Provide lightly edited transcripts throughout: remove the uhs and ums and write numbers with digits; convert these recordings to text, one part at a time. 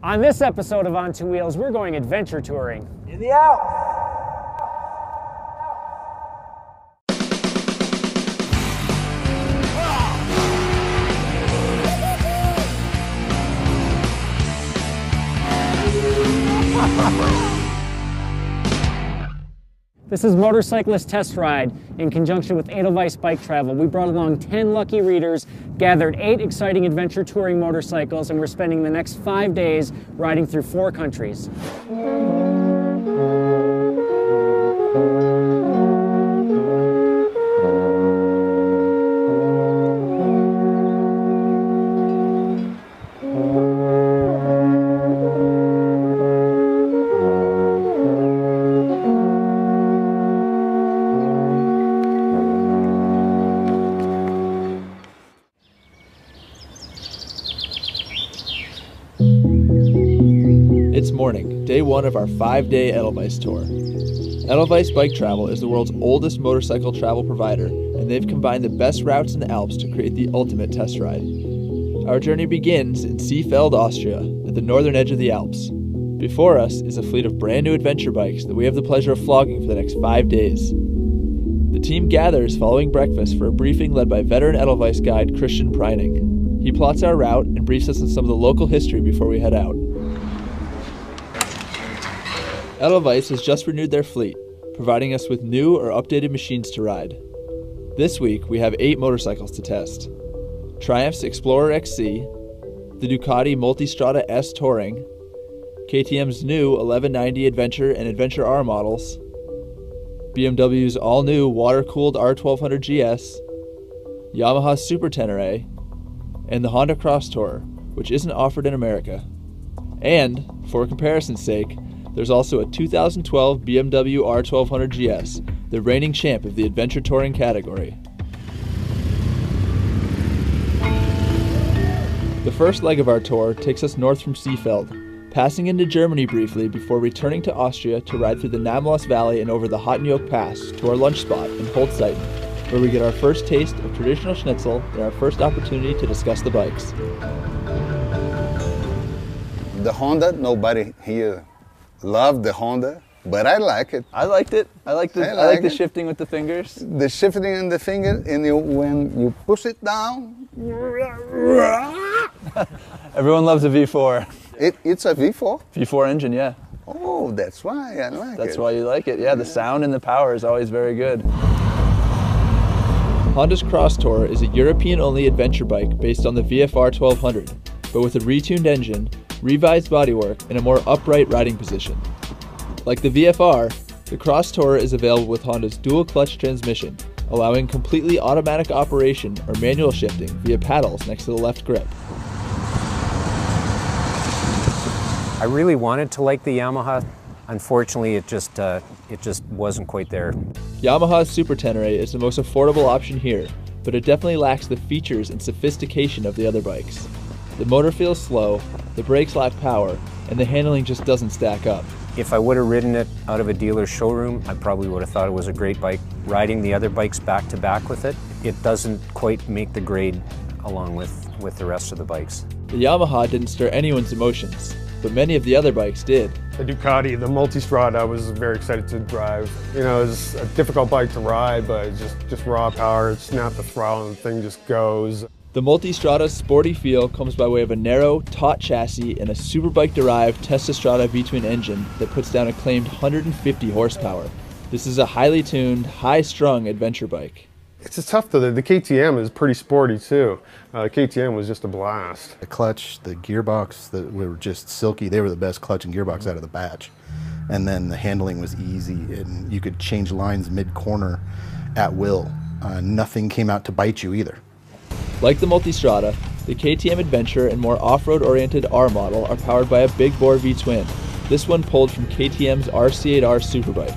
On this episode of On Two Wheels, we're going adventure touring. In the Alps! This is Motorcyclist Test Ride in conjunction with Edelweiss Bike Travel. We brought along 10 lucky readers, gathered 8 exciting adventure touring motorcycles, and we're spending the next 5 days riding through 4 countries. It's morning, day 1 of our 5-day Edelweiss tour. Edelweiss Bike Travel is the world's oldest motorcycle travel provider, and they've combined the best routes in the Alps to create the ultimate test ride. Our journey begins in Seefeld, Austria, at the northern edge of the Alps. Before us is a fleet of brand new adventure bikes that we have the pleasure of flogging for the next 5 days. The team gathers following breakfast for a briefing led by veteran Edelweiss guide Christian Preining. He plots our route and briefs us on some of the local history before we head out. Edelweiss has just renewed their fleet, providing us with new or updated machines to ride. This week, we have 8 motorcycles to test. Triumph's Explorer XC, the Ducati Multistrada S Touring, KTM's new 1190 Adventure and Adventure R models, BMW's all-new water-cooled R1200GS, Yamaha's Super Tenere, and the Honda Cross Tour, which isn't offered in America. And, for comparison's sake, there's also a 2012 BMW R1200GS, the reigning champ of the adventure touring category. The first leg of our tour takes us north from Seefeld, passing into Germany briefly before returning to Austria to ride through the Namlos Valley and over the Hottenjoch Pass to our lunch spot in Holzzeiten, where we get our first taste of traditional schnitzel and our first opportunity to discuss the bikes. The Honda, nobody here loved the Honda, but I like it. I liked it. I like the shifting with the fingers. The shifting in the finger, and when you push it down. Everyone loves a V4. It's a V4? V4 engine, yeah. Oh, that's why I like it. That's why you like it. Yeah, the sound and the power is always very good. Honda's Cross Tour is a European-only adventure bike based on the VFR 1200, but with a retuned engine, revised bodywork, and a more upright riding position. Like the VFR, the Cross Tour is available with Honda's dual-clutch transmission, allowing completely automatic operation or manual shifting via paddles next to the left grip. I really wanted to like the Yamaha. Unfortunately, it just wasn't quite there. Yamaha's Super Tenere is the most affordable option here, but it definitely lacks the features and sophistication of the other bikes. The motor feels slow, the brakes lack power, and the handling just doesn't stack up. If I would have ridden it out of a dealer's showroom, I probably would have thought it was a great bike. Riding the other bikes back to back with it, it doesn't quite make the grade along with the rest of the bikes. The Yamaha didn't stir anyone's emotions, but many of the other bikes did. The Ducati, the Multistrada, I was very excited to drive. You know, it was a difficult bike to ride, but it's just raw power. Snap the throttle and the thing just goes. The Multistrada's sporty feel comes by way of a narrow, taut chassis and a superbike-derived Testastrada V-twin engine that puts down a claimed 150 horsepower. This is a highly tuned, high-strung adventure bike. It's just tough though. The KTM is pretty sporty too. KTM was just a blast. The clutch, the gearbox, that were just silky. They were the best clutch and gearbox out of the batch. And then the handling was easy, and you could change lines mid-corner at will. Nothing came out to bite you either. Like the Multistrada, the KTM Adventure and more off-road oriented R model are powered by a big bore V-twin, this one pulled from KTM's RC8R Superbike.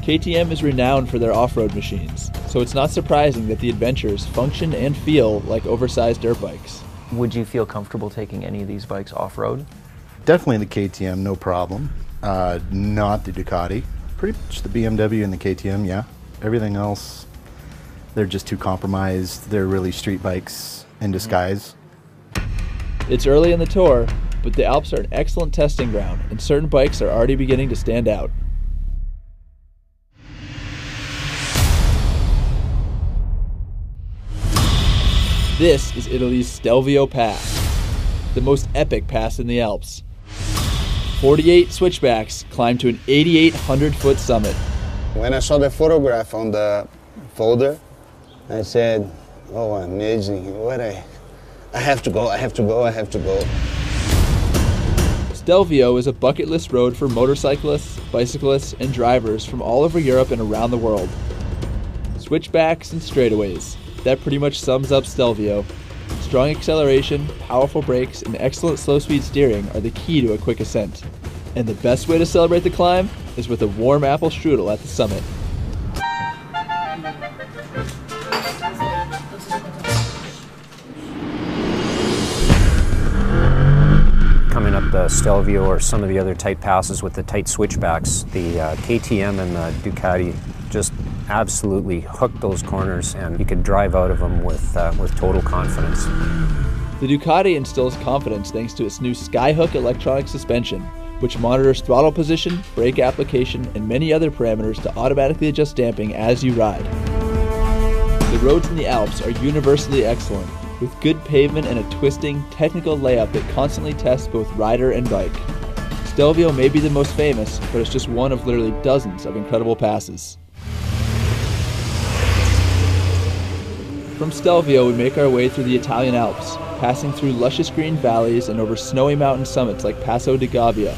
KTM is renowned for their off-road machines, so it's not surprising that the Adventures function and feel like oversized dirt bikes. Would you feel comfortable taking any of these bikes off-road? Definitely the KTM, no problem. Not the Ducati. Pretty much the BMW and the KTM, yeah. Everything else, they're just too compromised. They're really street bikes in disguise. It's early in the tour, but the Alps are an excellent testing ground, and certain bikes are already beginning to stand out. This is Italy's Stelvio Pass, the most epic pass in the Alps. 48 switchbacks climb to an 8,800-foot summit. When I saw the photograph on the folder, I said, oh, amazing, I have to go, I have to go, I have to go. Stelvio is a bucket list road for motorcyclists, bicyclists, and drivers from all over Europe and around the world. Switchbacks and straightaways. That pretty much sums up Stelvio. Strong acceleration, powerful brakes, and excellent slow-speed steering are the key to a quick ascent. And the best way to celebrate the climb is with a warm apple strudel at the summit. Coming up the Stelvio or some of the other tight passes with the tight switchbacks, the KTM and the Ducati just absolutely hooked those corners, and you could drive out of them with total confidence. The Ducati instills confidence thanks to its new Skyhook electronic suspension, which monitors throttle position, brake application, and many other parameters to automatically adjust damping as you ride. The roads in the Alps are universally excellent, with good pavement and a twisting, technical layout that constantly tests both rider and bike. Stelvio may be the most famous, but it's just one of literally dozens of incredible passes. From Stelvio, we make our way through the Italian Alps, passing through luscious green valleys and over snowy mountain summits like Passo di Gavia,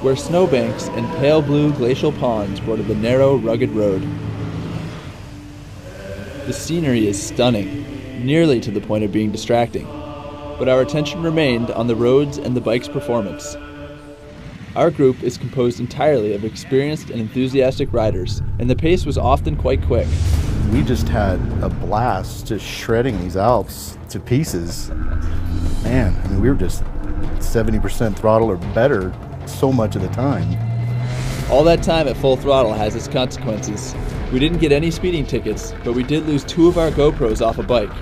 where snowbanks and pale blue glacial ponds border the narrow, rugged road. The scenery is stunning, nearly to the point of being distracting, but our attention remained on the roads and the bike's performance. Our group is composed entirely of experienced and enthusiastic riders, and the pace was often quite quick. We just had a blast just shredding these Alps to pieces. Man, I mean, we were just 70% throttle or better so much of the time. All that time at full throttle has its consequences. We didn't get any speeding tickets, but we did lose 2 of our GoPros off a bike.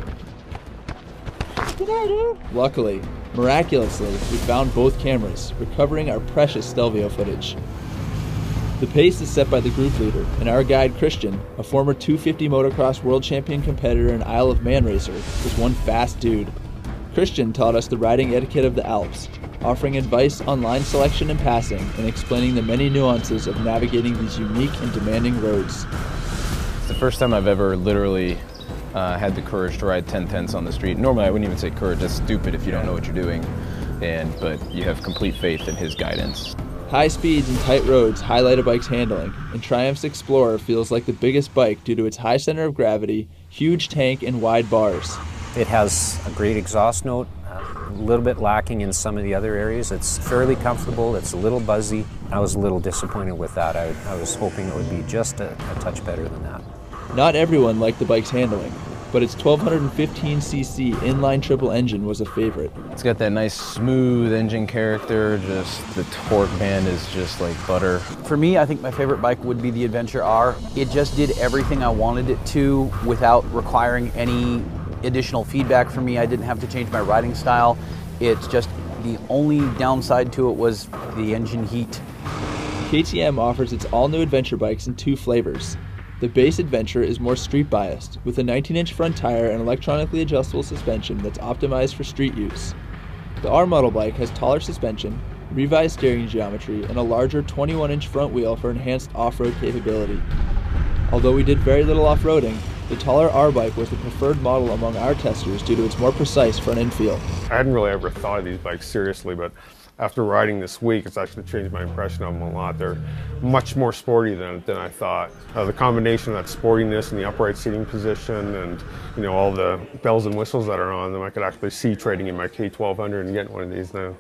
Luckily, miraculously, we found both cameras, recovering our precious Stelvio footage. The pace is set by the group leader, and our guide Christian, a former 250 motocross world champion competitor and Isle of Man racer, was one fast dude. Christian taught us the riding etiquette of the Alps, offering advice on line selection and passing, and explaining the many nuances of navigating these unique and demanding roads. It's the first time I've ever literally had the courage to ride 10/10s on the street. Normally I wouldn't even say courage, that's stupid if you don't know what you're doing, but you have complete faith in his guidance. High speeds and tight roads highlight a bike's handling, and Triumph's Explorer feels like the biggest bike due to its high center of gravity, huge tank, and wide bars. It has a great exhaust note, a little bit lacking in some of the other areas. It's fairly comfortable, it's a little buzzy. I was a little disappointed with that. I was hoping it would be just a touch better than that. Not everyone liked the bike's handling, but its 1215cc inline triple engine was a favorite. It's got that nice smooth engine character, just the torque band is just like butter. For me, I think my favorite bike would be the Adventure R. It just did everything I wanted it to without requiring any additional feedback from me. I didn't have to change my riding style. It's just the only downside to it was the engine heat. KTM offers its all-new adventure bikes in 2 flavors. The base Adventure is more street-biased, with a 19-inch front tire and electronically adjustable suspension that's optimized for street use. The R model bike has taller suspension, revised steering geometry, and a larger 21-inch front wheel for enhanced off-road capability. Although we did very little off-roading, the taller R bike was the preferred model among our testers due to its more precise front-end feel. I hadn't really ever thought of these bikes seriously, but after riding this week, it's actually changed my impression of them a lot. They're much more sporty than I thought. The combination of that sportiness and the upright seating position and all the bells and whistles that are on them, I could actually see trading in my K1200 and getting one of these now.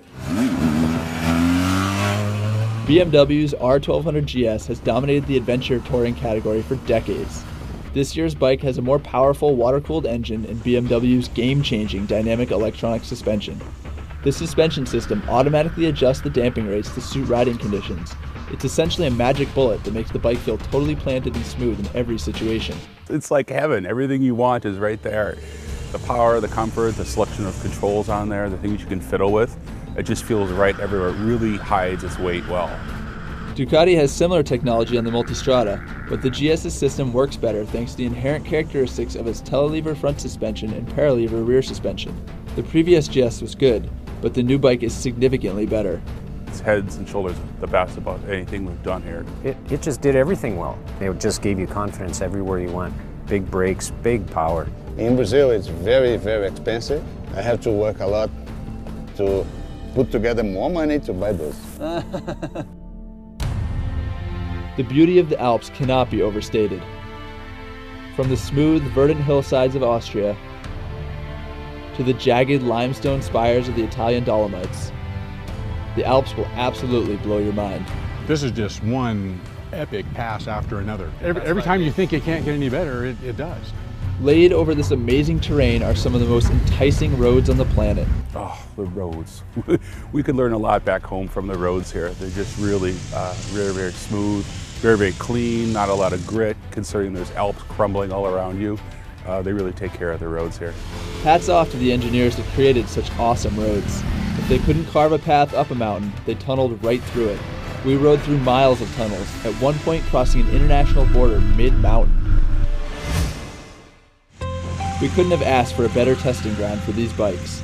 BMW's R1200GS has dominated the adventure touring category for decades. This year's bike has a more powerful water-cooled engine and BMW's game-changing dynamic electronic suspension. This suspension system automatically adjusts the damping rates to suit riding conditions. It's essentially a magic bullet that makes the bike feel totally planted and smooth in every situation. It's like heaven. Everything you want is right there. The power, the comfort, the selection of controls on there, the things you can fiddle with. It just feels right everywhere. It really hides its weight well. Ducati has similar technology on the Multistrada, but the GS's system works better thanks to the inherent characteristics of its telelever front suspension and paralever rear suspension. The previous GS was good, but the new bike is significantly better. It's heads and shoulders the best about anything we've done here. It just did everything well. It just gave you confidence everywhere you went. Big brakes, big power. In Brazil, it's very, very expensive. I have to work a lot to put together more money to buy those. The beauty of the Alps cannot be overstated. From the smooth, verdant hillsides of Austria to the jagged limestone spires of the Italian Dolomites, the Alps will absolutely blow your mind. This is just one epic pass after another. Every time you think it can't get any better, it does. Laid over this amazing terrain are some of the most enticing roads on the planet. Oh, the roads. We could learn a lot back home from the roads here. They're just really very, very smooth, very, very clean, not a lot of grit, considering there's Alps crumbling all around you. They really take care of the roads here. Hats off to the engineers that created such awesome roads. If they couldn't carve a path up a mountain, they tunneled right through it. We rode through miles of tunnels, at one point crossing an international border mid-mountain. We couldn't have asked for a better testing ground for these bikes.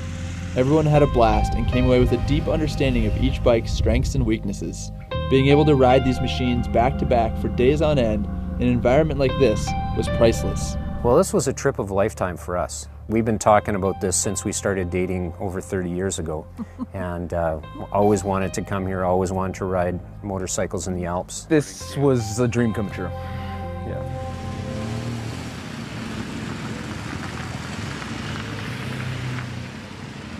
Everyone had a blast and came away with a deep understanding of each bike's strengths and weaknesses. Being able to ride these machines back to back for days on end in an environment like this was priceless. Well, this was a trip of a lifetime for us. We've been talking about this since we started dating over 30 years ago, and always wanted to come here, always wanted to ride motorcycles in the Alps. This was a dream come true. Yeah.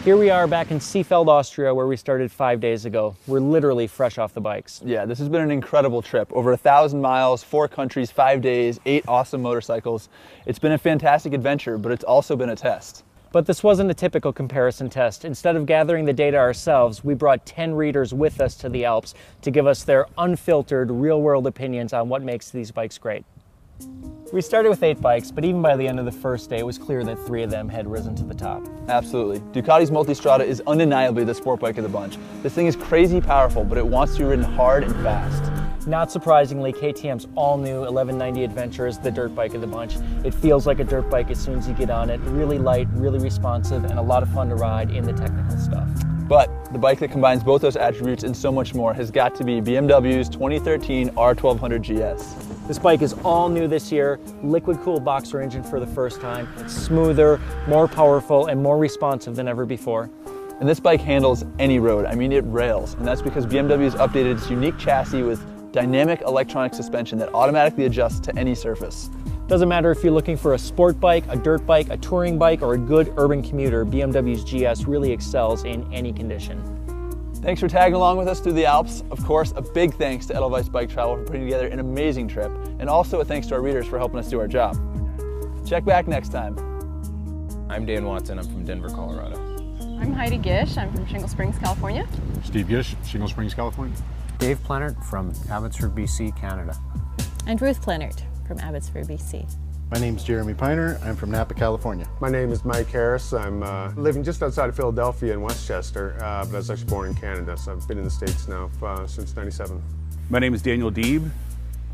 Here we are back in Seefeld, Austria, where we started 5 days ago. We're literally fresh off the bikes. Yeah, this has been an incredible trip. Over 1,000 miles, 4 countries, 5 days, 8 awesome motorcycles. It's been a fantastic adventure, but it's also been a test. But this wasn't a typical comparison test. Instead of gathering the data ourselves, we brought 10 readers with us to the Alps to give us their unfiltered, real-world opinions on what makes these bikes great. We started with 8 bikes, but even by the end of the first day, it was clear that 3 of them had risen to the top. Absolutely. Ducati's Multistrada is undeniably the sport bike of the bunch. This thing is crazy powerful, but it wants to be ridden hard and fast. Not surprisingly, KTM's all-new 1190 Adventure is the dirt bike of the bunch. It feels like a dirt bike as soon as you get on it. Really light, really responsive, and a lot of fun to ride in the technical stuff. But the bike that combines both those attributes and so much more has got to be BMW's 2013 R1200GS. This bike is all new this year, liquid-cooled boxer engine for the first time. It's smoother, more powerful, and more responsive than ever before. And this bike handles any road. I mean, it rails, and that's because BMW has updated its unique chassis with dynamic electronic suspension that automatically adjusts to any surface. Doesn't matter if you're looking for a sport bike, a dirt bike, a touring bike, or a good urban commuter, BMW's GS really excels in any condition. Thanks for tagging along with us through the Alps. Of course, a big thanks to Edelweiss Bike Travel for putting together an amazing trip, and also a thanks to our readers for helping us do our job. Check back next time. I'm Dan Watson, I'm from Denver, Colorado. I'm Heidi Gish, I'm from Shingle Springs, California. Steve Gish, Shingle Springs, California. Dave Plannert from Abbotsford, BC, Canada. And Ruth Plannert from Abbotsford, BC. My name's Jeremy Piner. I'm from Napa, California. My name is Mike Harris. I'm living just outside of Philadelphia in Westchester, but I was actually born in Canada, so I've been in the States now since '97. My name is Daniel Deeb,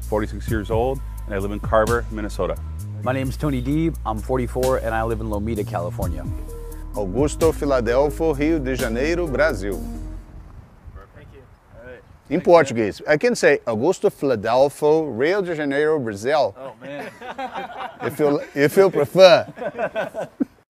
46 years old, and I live in Carver, Minnesota. My name is Tony Deeb. I'm 44 and I live in Lomita, California. Augusto Filadelfo, Rio de Janeiro, Brasil. In Portuguese, I can say Augusto Filadelfo, Rio de Janeiro, Brazil. Oh man. If you prefer.